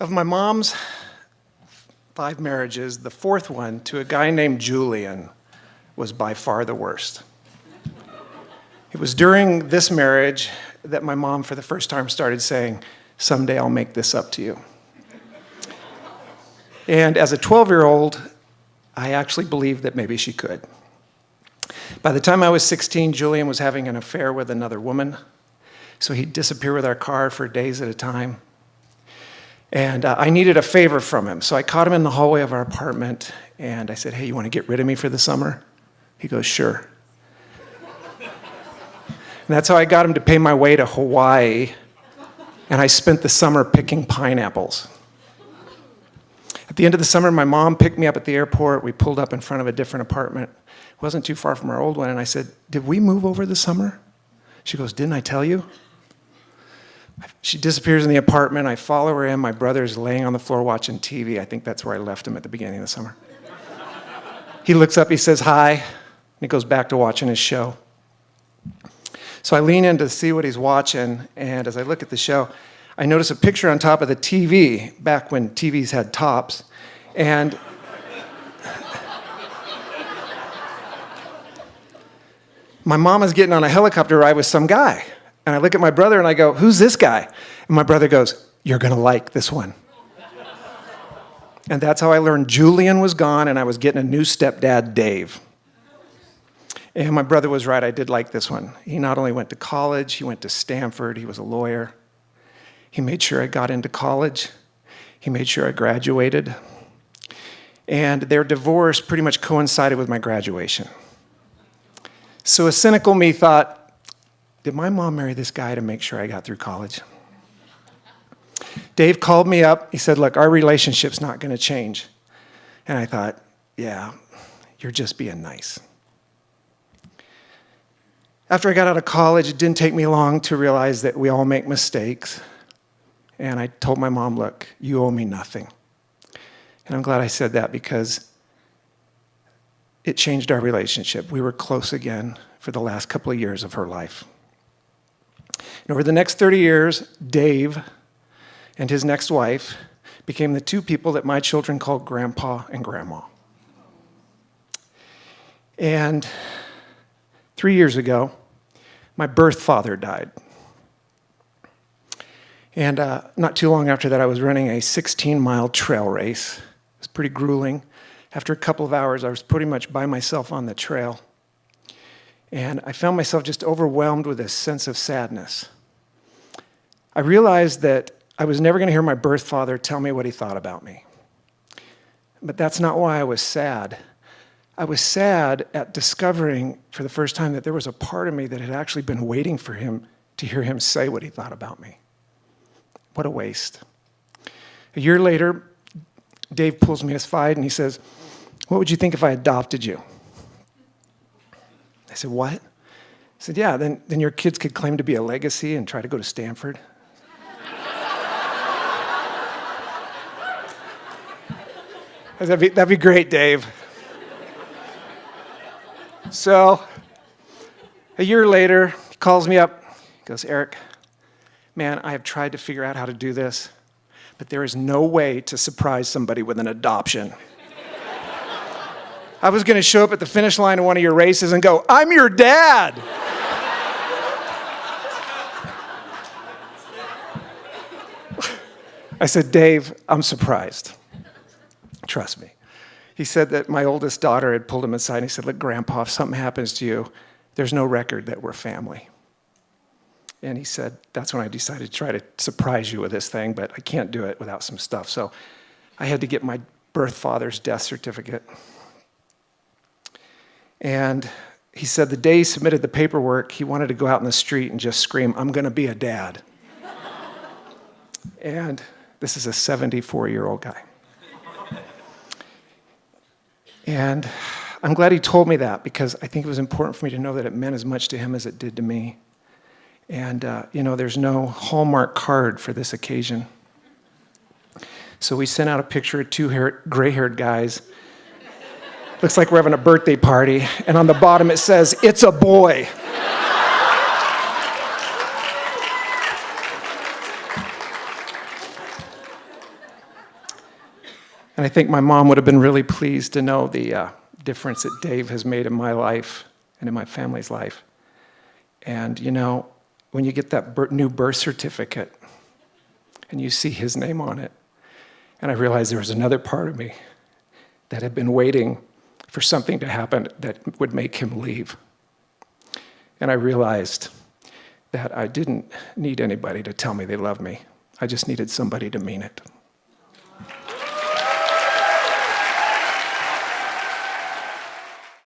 Of my mom's 5 marriages, the 4th one to a guy named Julian was by far the worst. It was during this marriage that my mom for the first time started saying, "Someday I'll make this up to you." And as a 12-year-old, I actually believed that maybe she could. By the time I was 16, Julian was having an affair with another woman, so he'd disappear with our car for days at a time. And I needed a favor from him, so I caught him in the hallway of our apartment, and I said, "Hey, you want to get rid of me for the summer?" He goes, "Sure." And that's how I got him to pay my way to Hawaii, and I spent the summer picking pineapples. At the end of the summer, my mom picked me up at the airport. We pulled up in front of a different apartment. It wasn't too far from our old one, and I said, "Did we move over the summer?" She goes, "Didn't I tell you?" She disappears in the apartment. I follow her in. My brother's laying on the floor watching TV. I think that's where I left him at the beginning of the summer. He looks up, he says hi, and he goes back to watching his show. So I lean in to see what he's watching, and as I look at the show, I notice a picture on top of the TV, back when TVs had tops, and my mom is getting on a helicopter ride with some guy. And I look at my brother and I go, "Who's this guy?" And my brother goes, "You're going to like this one." And that's how I learned Julian was gone and I was getting a new stepdad, Dave. And my brother was right, I did like this one. He not only went to college, he went to Stanford, he was a lawyer. He made sure I got into college. He made sure I graduated. And their divorce pretty much coincided with my graduation. So a cynical me thought, did my mom marry this guy to make sure I got through college? Dave called me up. He said, "Look, our relationship's not going to change." And I thought, yeah, you're just being nice. After I got out of college, it didn't take me long to realize that we all make mistakes. And I told my mom, "Look, you owe me nothing." And I'm glad I said that because it changed our relationship. We were close again for the last couple of years of her life. And over the next 30 years, Dave and his next wife became the 2 people that my children called Grandpa and Grandma. And 3 years ago, my birth father died. And not too long after that, I was running a 16-mile trail race. It was pretty grueling. After a couple of hours, I was pretty much by myself on the trail. And I found myself just overwhelmed with a sense of sadness. I realized that I was never going to hear my birth father tell me what he thought about me. But that's not why I was sad. I was sad at discovering for the first time that there was a part of me that had actually been waiting for him to hear him say what he thought about me. What a waste. A year later, Dave pulls me aside and he says, "What would you think if I adopted you?" I said, "What?" He said, "Yeah, then your kids could claim to be a legacy and try to go to Stanford." I said, that'd be great, Dave. So a year later, he calls me up. He goes, "Eric, man, I have tried to figure out how to do this, but there is no way to surprise somebody with an adoption. I was going to show up at the finish line of one of your races and go, 'I'm your dad.'" I said, "Dave, I'm surprised. Trust me." He said that my oldest daughter had pulled him aside and he said, "Look, Grandpa, if something happens to you, there's no record that we're family." And he said, "That's when I decided to try to surprise you with this thing, but I can't do it without some stuff." So I had to get my birth father's death certificate. And he said the day he submitted the paperwork, he wanted to go out in the street and just scream, "I'm going to be a dad." And this is a 74-year-old guy. And I'm glad he told me that because I think it was important for me to know that it meant as much to him as it did to me. And, there's no Hallmark card for this occasion. So we sent out a picture of 2 gray-haired guys. Looks like we're having a birthday party. And on the bottom it says, "It's a boy." And I think my mom would have been really pleased to know the difference that Dave has made in my life and in my family's life. And you know, when you get that new birth certificate and you see his name on it, and I realized there was another part of me that had been waiting for something to happen that would make him leave. And I realized that I didn't need anybody to tell me they love me. I just needed somebody to mean it.